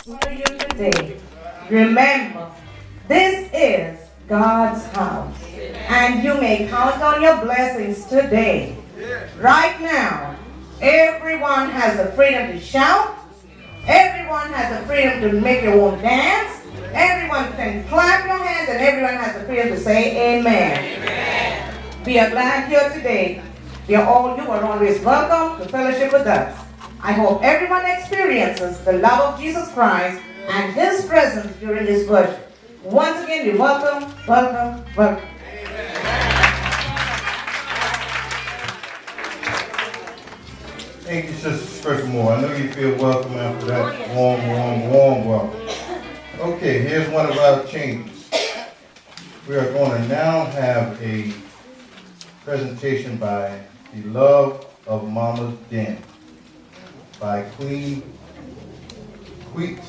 to you today. Remember, this is God's house. And you may count on your blessings today. Right now, everyone has the freedom to shout. Everyone has the freedom to make your own dance. Everyone can clap your hands, and everyone has the freedom to say amen. Amen. We are glad here today. You are always welcome to fellowship with us. I hope everyone experiences the love of Jesus Christ and His presence during this worship. Once again, you're welcome, welcome, welcome. Thank you, Sister Sprickamore. I know you feel welcome after that warm welcome. Okay, here's one of our changes. We are going to now have a presentation by The Love of Mama's Den by Queen Quet,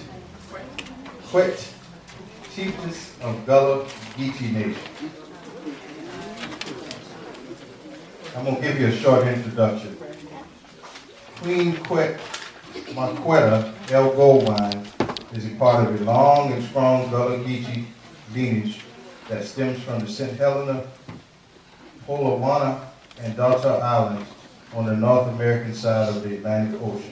Chiefess of Gullah Geechee Nation. I'm going to give you a short introduction. Queen Quet Marquetta L. Goldwine is a part of a long and strong Gullah Geechee lineage that stems from the St. Helena, Polawana, and Delta Islands on the North American side of the Atlantic Ocean.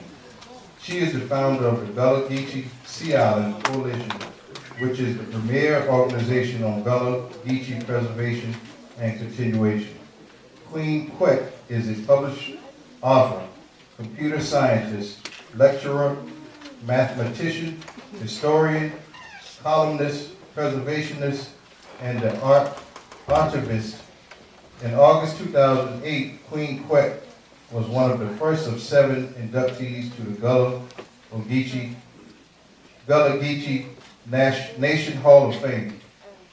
She is the founder of the Gullah Geechee Sea Island Coalition, which is the premier organization on Gullah Geechee preservation and continuation. Queen Quet is a published author, computer scientist, lecturer, mathematician, historian, columnist, preservationist, and the archivist. In August 2008, Queen Quet was one of the first of 7 inductees to the Gullah Geechee Nation Hall of Fame.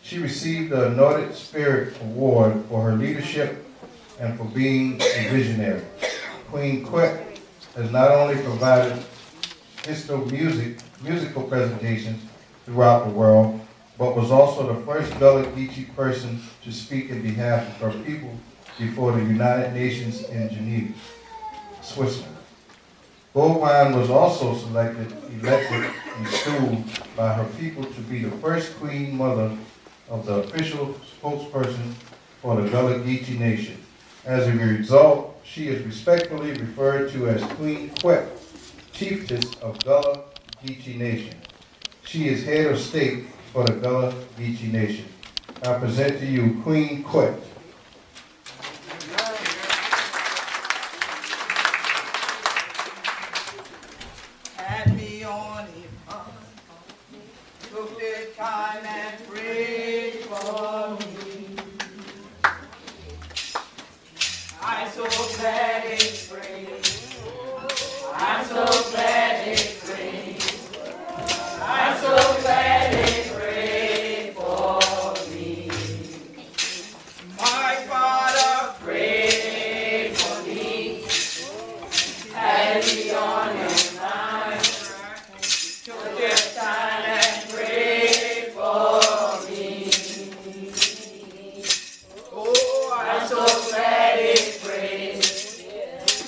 She received the Anointed Spirit Award for her leadership and for being a visionary. Queen Quet has not only provided musical presentations throughout the world, but was also the first Gullah Geechee person to speak in behalf of her people before the United Nations in Geneva, Switzerland. Goldwine was also elected in school by her people to be the first Queen Mother of the official spokesperson for the Gullah Geechee Nation. As a result, she is respectfully referred to as Queen Quet, Chiefess of Gullah Geechee Nation. She is head of state for the Gullah Geechee Nation. I present to you Queen Quet. Had me on him, took the time and prayed for me. I'm so glad it prays. I'm so glad it prays. I'm so glad it prayed for me. My Father prayed for me. Had me on his mind. Took his time and prayed for me. Oh, I'm so glad it prays.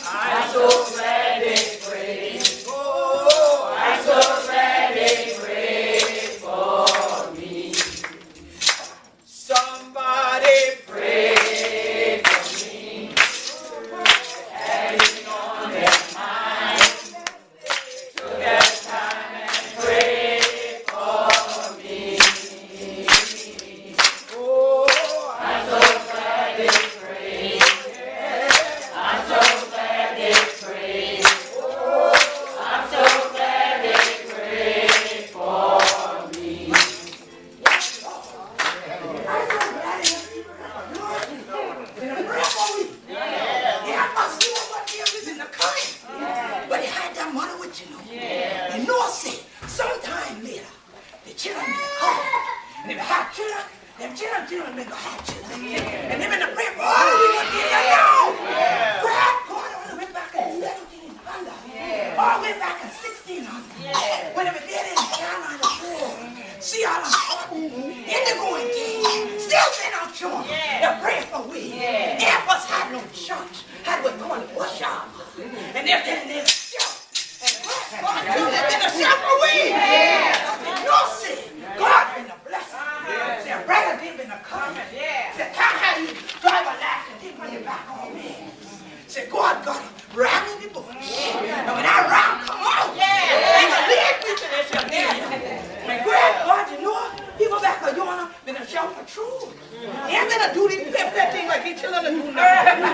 I'm so glad it prays. Oh, I'm so glad it prayed for me. Somebody prayed for me. Had it on their mind. Took their time and prayed for me. Oh, I'm so glad it prays. I'm so glad it prays. Oh, I'm so glad it prayed for me. Yeah, I must know what there is in the country. But he had that money with you know. And North said, sometime later, the children will come. And if they have children, them children may go have children. And them in the prayer for all of you will get that now. Brad Carter all the way back in 1700. All the way back in 1600. When they were dead in Carolina War. See all the Indigo and King. Still been out shore. They're praying for we. Half us had no church. Had was going to bush out. And they're getting their church. And Brad Carter, the shepherd we. No sin. God been a blessing. Say, brother, they been a coming. Say, can't have you drive a laugh and then bring it back on me. Say, God got a ram in the bush. And when that ram come out, he can lead me to this young man. And great God, you know, people back of Yona been a shout for truth. He ain't gonna do this pep thing like he telling to do nothing.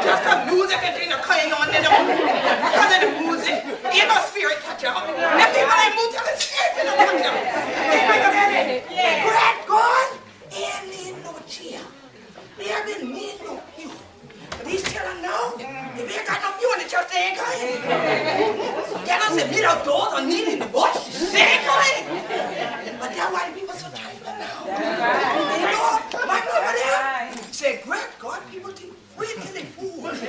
Just the music and thing are coming on in the because of the music. Ain't no spirit touch out. And people ain't moved till the spirit in the touch out. Great God ain't need no cheer. They have been need no pew. But these children now, if they ain't got no pew in the church, they ain't coming. They don't say meet outdoors or need in the bush. They ain't coming. But that's why the people so trifling now. You know, my mother there said, great God, people think free till they fool. You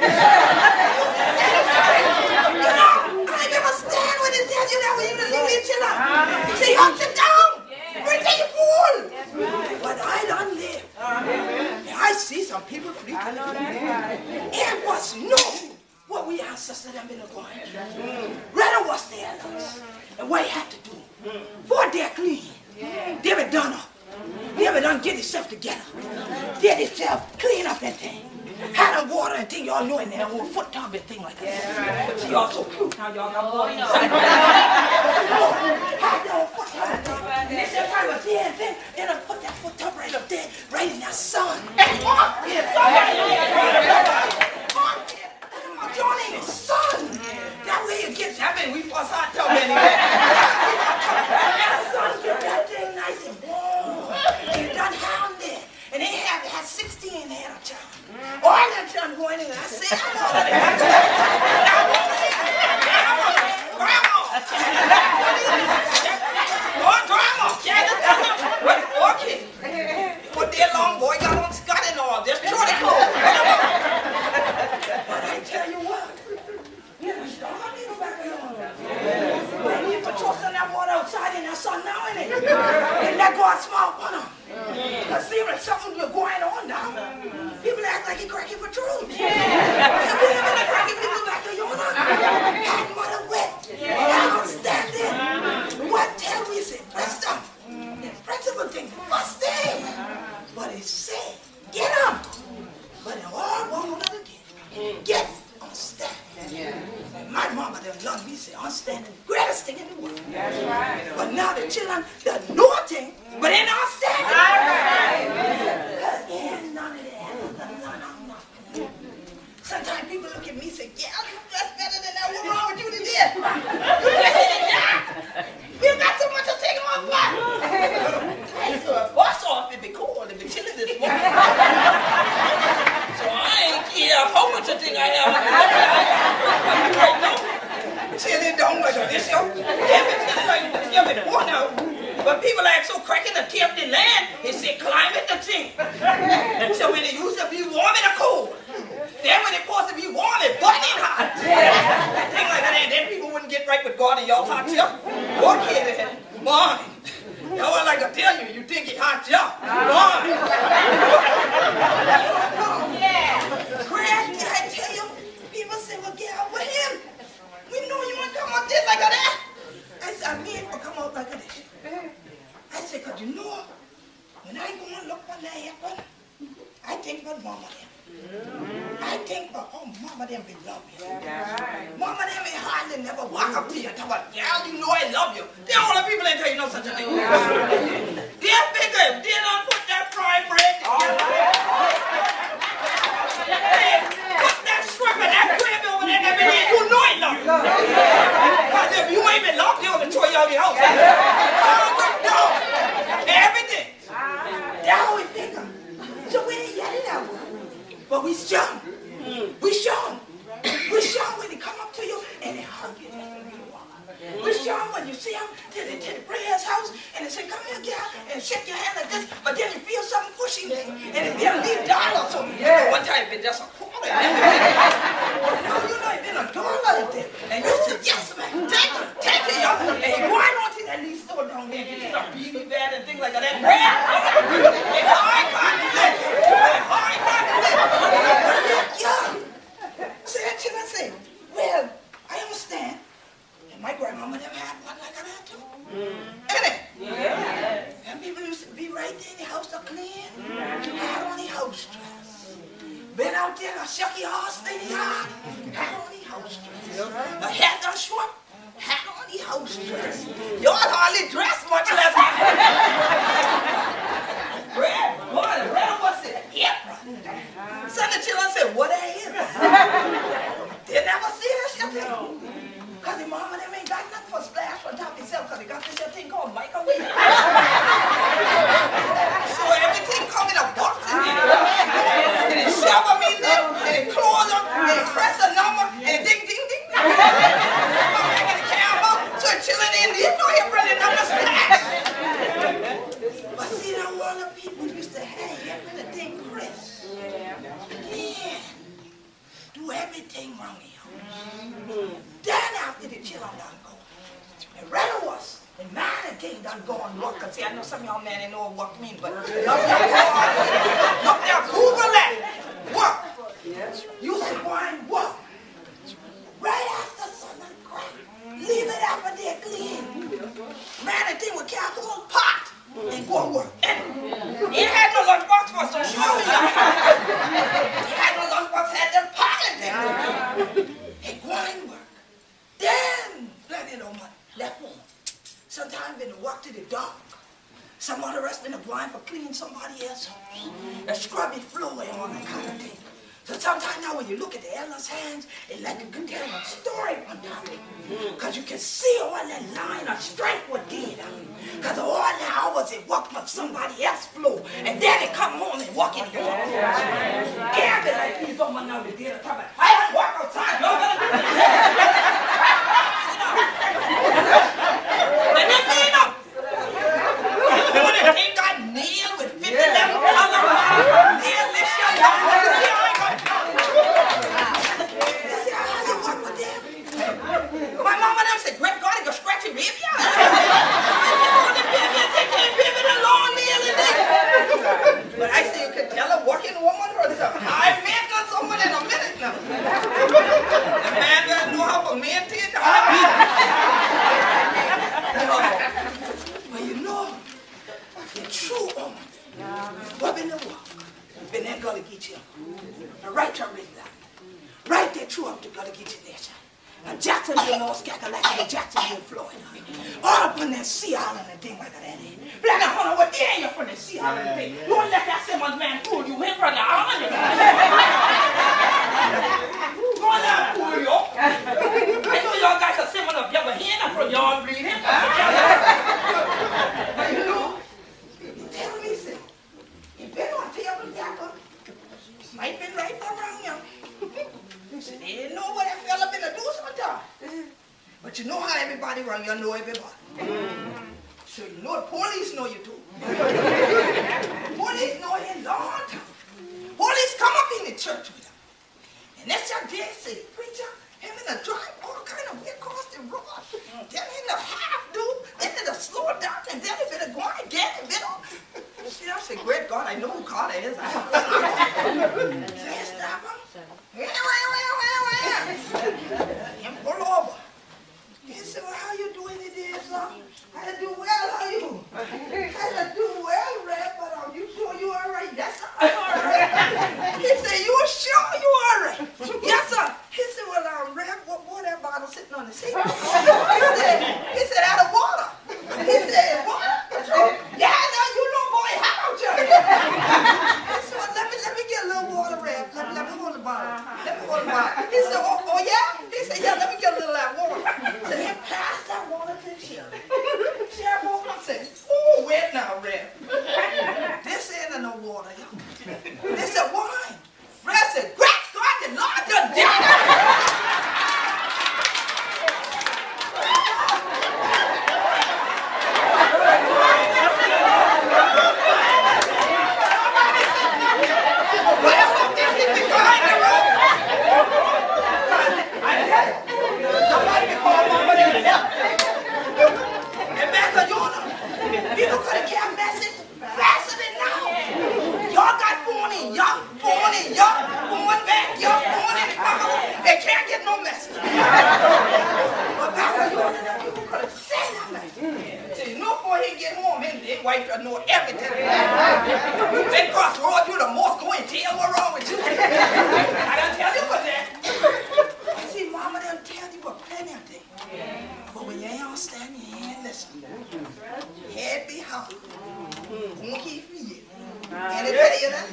know, I never stand when they tell you that when you leave your children. You say, you sit down. Free till you fool. But I don't live. I see some people free till they fool. It was no what we ancestors them been going through. Rather was their lungs. And what he had to do. For they're clean. They haven't done up. They haven't done get themselves together. Get themselves clean up and thing. Had a water and thing y'all know in there, old foot tub and thing like that. See y'all so cute now y'all got water inside. Had their old foot tub and thing. And they said right up there and then I put that foot tub right up there, right in that sun. John ain't his son. That way it gets, I mean, we first hot tub anyway. That sun get that thing nice and warm. You done hound it. And they had 16 head of time. All that time going in, and I said, Grandma. Okay. Put that long boy got on Scott and all. Just shorty clothes. But I tell you what, you know, start me back along. When you put your son that water outside in that sun now, innit? And let God smile upon him. Because see, when something you're going on now, people act like you're cracking for truth. You believe in the cracking people back to your hand mother wet. Outstanding. What tell we say? Wisdom. The principal thing, first thing. But it said, get up. But in all one another get understanding. My mama them learned me say understanding, greatest thing in the world. That's right. But now the children, they're nothing, but they're not understanding. All right. Ain't none of that. Sometimes people look at me and say, yeah, you dress better than that. What's wrong with you today? You dressing that? You got so much to take off what? Wash off, it'd be cool, it'd be chilly this morning. So I ain't care how much a thing I have. Chilly don't measure this, yo. Give it one out. But people act so cracking the tip the land, they say climate the thing. And so when it used to be warm and cold, then when it's supposed to be warm, it's burning hot. Thing like that, and then people wouldn't get right with God and y'all hot tip. Okay then, mine. Y'all like to tell you, you think it's hot tip. Mine. Crash, I tell you, people say, well, get out with him. We know you want to come out there like that. I said, I mean, come out like this. I said, because you know, when I go and look for that happen, I think about mama them. I think about, oh, mama them be love you. Mama them ain't hardly never walk up to you and talk about, girl, you know I love you. They all the people ain't tell you no such a thing. They're bigger. They don't put that fried bread together. Put that shrimp and that crab over there, that man, you know I love you. Because if you ain't been loved, they'll destroy you out of your house. No, everything. That's how we think of. So we ain't yet it out. But we strong. We strong. We strong when they come up to you and they hug you. We strong when you see them till they take the prayer's house and they say, come here, girl, and shake your hand like this. But then you feel something pushing them and they'll leave $1. So one time it been just a quarter. Now you know it been $1 and you say, yes, man, take it, y'all. And you go on to that least store down there and get some BB bad and things like that. It's hard, say, well, I understand. And my grandmama never had one like out there, I shook your horse, lady, hat on the house dress. A hat done short, hat on the house dress. Y'all hardly dress much less. Red, boy, the red was it? Yep. Son of children said, what that is? They never see that shit. Because the mama them ain't got nothing for splash on top of itself because they got this thing called microwave. So everything come in a box in there. And it shove them in there, and it close them, and it press a number, and it ding, ding, ding. And the camera, so it chilling in there. You know you're running up the splash. But see, that one of the people used to hang everything crisp. Yeah. Do everything wrong here. Then after the children done go, and rather was, and man again done go and work. Cause see, I know some of y'all men ain't know what work mean, but look there, Google that. Work. You should go and work. Right after sun crack. Leave it after they're clean. Man again would carry a whole pot and go work. He had no lunchbox for some show me. He had no lunchbox, had them pot in there. And go and work. Then, plenty no money left home. Sometimes been to walk to the dog. Some other rest been applying for cleaning somebody else's house. A scrubby floor and all that kind of thing. So sometimes now when you look at the elders' hands, it like you can tell a story on top of it. Because you can see all that line of strength what did. Because all the hours it walked on somebody else's floor. And then it come home and walk in your house. Yeah, but like these women now, they did a talk about, I don't walk outside, y'all gonna do this. And then they know. They got nailed with 50 level color. Nail this shit down. My mama them said, great God, you go scratch your baby out. But I say you could tell a working woman or something. I met on someone in a minute now. The man doesn't know how to maintain the But you know, the true woman, what been the walk? Been there gonna get you. The right to read that. Right there true up to gonna get you there, son. And Jacksonville, North Carolina, and Jacksonville, Florida. All up on that Sea Island and thing like that. Black and Hunter, what the hell you from the Sea Island thing? You won't let that Simmons man fool you in from the island. Go on down, fool you. I know y'all guys are Simmons up here, but he ain't up from y'all breathing. But you know, you tell me, say, you better not tell me that one. Might been right or wrong, young. So they didn't know what that fella been to do sometimes. But you know how everybody run, you know everybody. So you know the police know you too. Police know him long time. Police come up in the church with him. And that's how they say, preacher, him in the drive all kind of way across the road. Then in the half dude, then in the slow down, and then if it go on again, if it don't. See, I say, great God, I know who Carter is. Can't stop him. Him pull over. He said, well, how you doing today, son? I do well, how you? I do well, Red, but you sure you all right? Yes, sir, I'm all right. He said, you sure you all right? Yes, sir. He said, well, Red, what that bottle sitting on the seat? He said, out of water. He said, what? Yeah, now you know, boy, how about you? He said, well, let me get a little water, Red. Let me hold the bottle. Let me hold the bottle. He said, oh yeah? He said, yeah, let me get a little of that water. He said, hey, pass that water to the sheriff. Sheriff woke up and said, oh, wet now, Red. This ain't no water, y'all. They said, wine. Red said, great God, the Lord done did it. People could have kept message faster than now. Y'all got phone in, phone back, phone in the car. They can't get no message. But back when people could have said that message. See, no boy he get home, his wife would know everything. They cross the road, you the most go and tell what's wrong with you. don't stand your hand, listen. Your head be hard. Won't keep feeding. And they tell you that.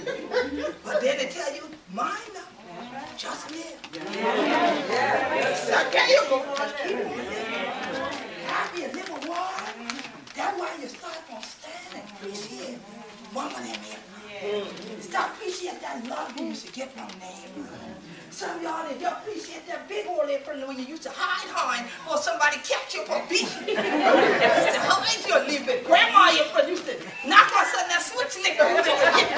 But then they tell you, mind up. Just live. So there you go. Just keep on living. Happy and live a while. That's why you start to stand and appreciate Mama and them. Start appreciate that love you used to get from them. Some of y'all didn't appreciate that big old apron when you used to hide behind or somebody kept you for beef. You used to hide your little bit. Grandma apron used to knock on something that switch nigga who didn't get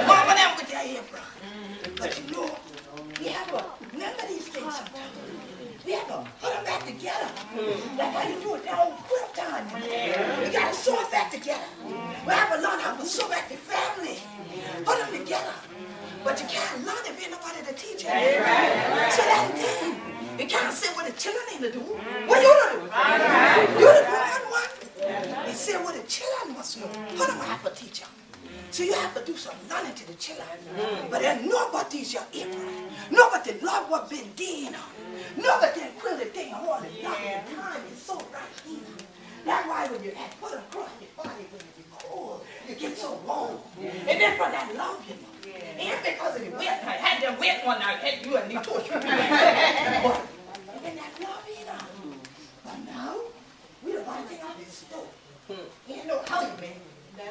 Mama them with their apron. But you know, we have to remember these things sometimes. We have to put them back together. That's how you do it that old quilt time. We got to sew it back together. We have to learn how to sew back the family. Put them together. But you can't learn if you ain't nobody to teach you. So that's the thing. You can't sit with the children in the do. What you do? You're the grown one. You sit with the children must know. Put them have to teach them. So you have to do some learning to the children. But then nobody's your apron. Nobody love what been done. Nobody quit the thing all the time. It's so right here. That's why when you have put across your body when you get cold, you get so warm. And then from that love, you know. And because of the wet, I had them wet one night, had you and me torch. And that love, you know. But now, we the one thing out this store. You ain't know how you been.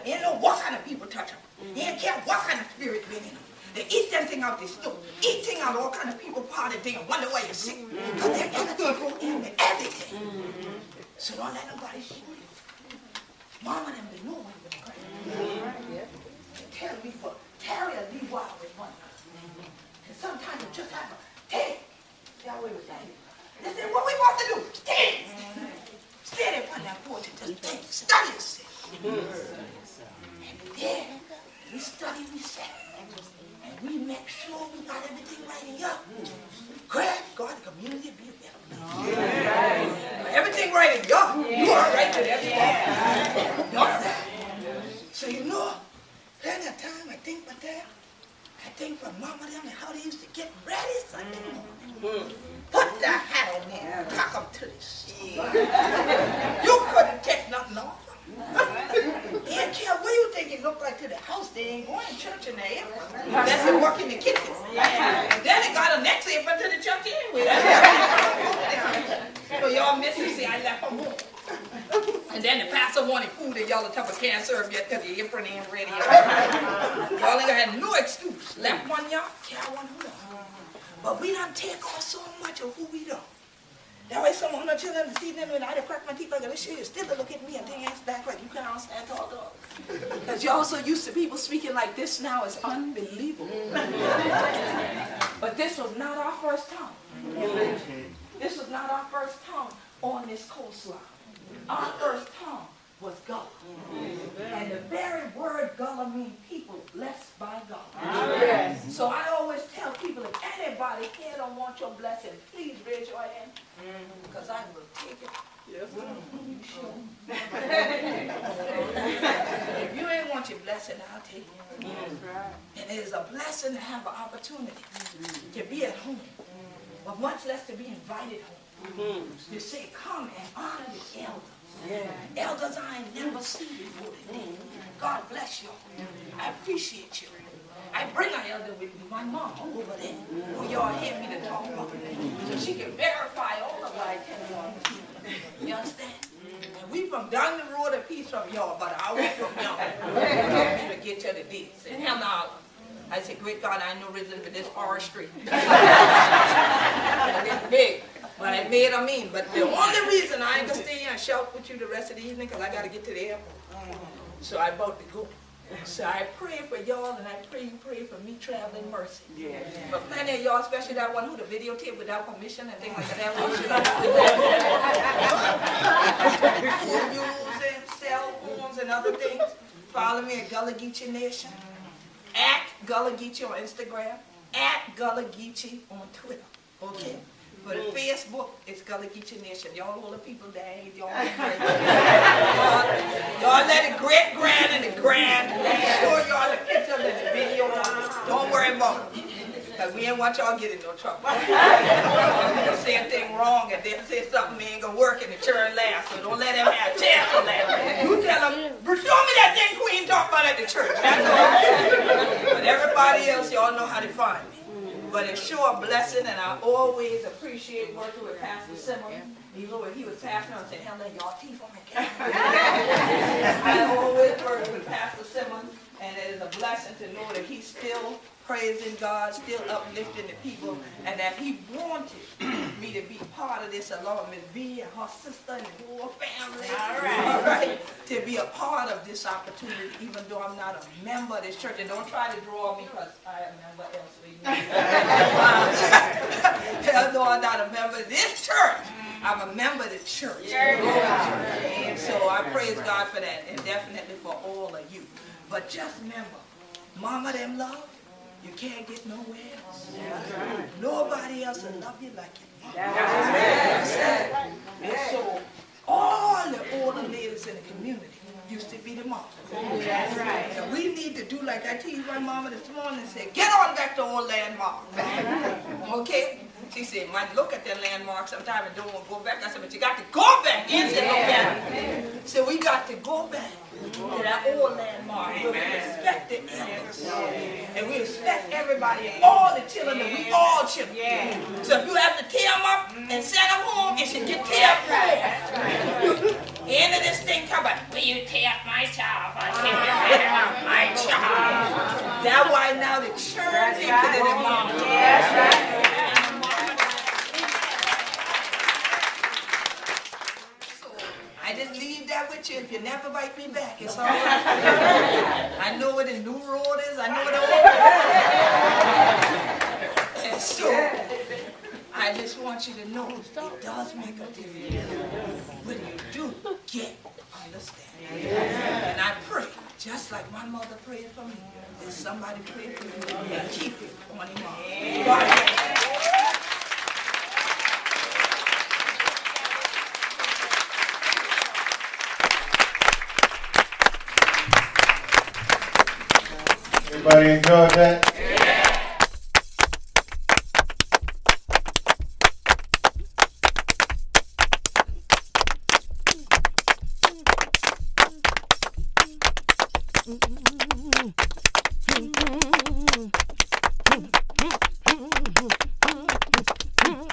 You ain't know what kind of people touch them. You ain't care what kind of spirit been in them. They eat them thing out this store. Eat thing out all kind of people party thing and wonder why you're sick. Because they're gonna go in with everything. So don't let nobody shoot you. Mama them they know when you're crying. Tell me for Terry or Lee Wild with one. And sometimes you just have to take. Y'all wait with that. They say, what we want to do? Stay. Stay there on that porch and just think. Study yourself. And then we study, we say. And we make sure we got everything right in here. Grab God, the community be better. Everything right in here. You are right with everything. So you know, plenty of time I think about that. I think for Mama them and how they used to get ready Sunday morning. Put that hat on there and cock them to the shit. You couldn't take nothing off. He didn't care what you think it looked like to the house. They ain't going to church in the apron. That's it work in the kitchen. And then they got a next apron to the church anyway. So y'all miss it. See, I left them home. And then the pastor wanted food and y'all the type of can't serve yet because the apron ain't ready. Y'all ain't had no excuse. Left one y'all, carry one who don't. But we done take off so much of who we don't. That way some of the children see them and I done crack my teeth like this shit, you still look at me and think it's back like you can't understand talk dog. Because y'all so used to people speaking like this now is unbelievable. But this was not our first time. This was not our first time on this coastline. Our first time was God. And the very word God means people blessed by God. Yes. So I always tell people, if anybody here don't want your blessing, please raise your hand. Because I will take it. Yes. You sure? If you ain't want your blessing, I'll take it. And it is a blessing to have an opportunity to be at home. But much less to be invited home. You say, come and honor the elders. Yeah. Elders I ain't never seen before today. God bless you. I appreciate you. I bring an elder with me, my mom over there, who y'all hear me to talk about, so she can verify all of my testimony. You understand? And we from down the road a piece from y'all, but I was from y'all. To get to the deeds. And hell now, I said, great God, I know risen to this far street. It's big. But I made a mean. But the only reason I ain't gonna stay here and shout with you the rest of the evening, because I got to get to the airport. So I about to go. So I pray for y'all, and I pray you pray for me traveling mercy. Yeah. But plenty of y'all, especially that one who the videotape without permission and things like that. Who using cell phones and other things. Follow me at Gullah Geechee Nation. At Gullah Geechee on Instagram. At Gullah Geechee on Twitter. Okay? But at Facebook, it's Gullah Geechee Nation. Y'all all the people that ain't y'all. Y'all let it grand and the grand. Show y'all the pictures and the video. Don't worry about it. Because we ain't want y'all get in no trouble. You're gonna say a thing wrong and then say something ain't gonna work and the children laugh. pastor. Don't let him have a chance to laugh. You tell him, show me that thing Queen talked about at the church. That's all. But everybody else, y'all know how to find me. But it's sure a blessing, and I always appreciate working with Pastor Simmons. Even when he was passing on, I said, Helen, y'all teeth on the camera. I always work with Pastor Simmons, and it is a blessing to know that he's still praising God, still uplifting the people, and that he wanted me to be part of this along with V and her sister and the whole family. All right. To be a part of this opportunity, even though I'm not a member of this church. And don't try to draw me because I am a member elsewhere. Though I'm not a member of this church, I'm a member of the church. And so I praise God for that, and definitely for all of you. But just remember, mama them love, you can't get nowhere else. Nobody else will love you like you. And so all the older ladies in the community used to be the moms. And we need to do like I teach my mama this morning and say, get on back to old landmarks. Okay? She said, might look at that landmark sometime and don't want to go back. I said, but you got to go back. You said, look at it. So we got to go back to that old landmark. We respect the elders. And we respect everybody, all the children, and we all children. So if you have to tear them up and send them home, it should get tear up home. The end of this thing come back. Will you tear up my child? I tear up my child. That's why now the church is in the mom. I just leave that with you. If you never invite me back, it's all right. I know what a new road is. I know what the old road is. And so, I just want you to know it does make a difference. When you do get understanding. And I pray, just like my mother prayed for me, that somebody pray for you and keep it on him on. God bless you. Everybody enjoyed that? Mm-hmm.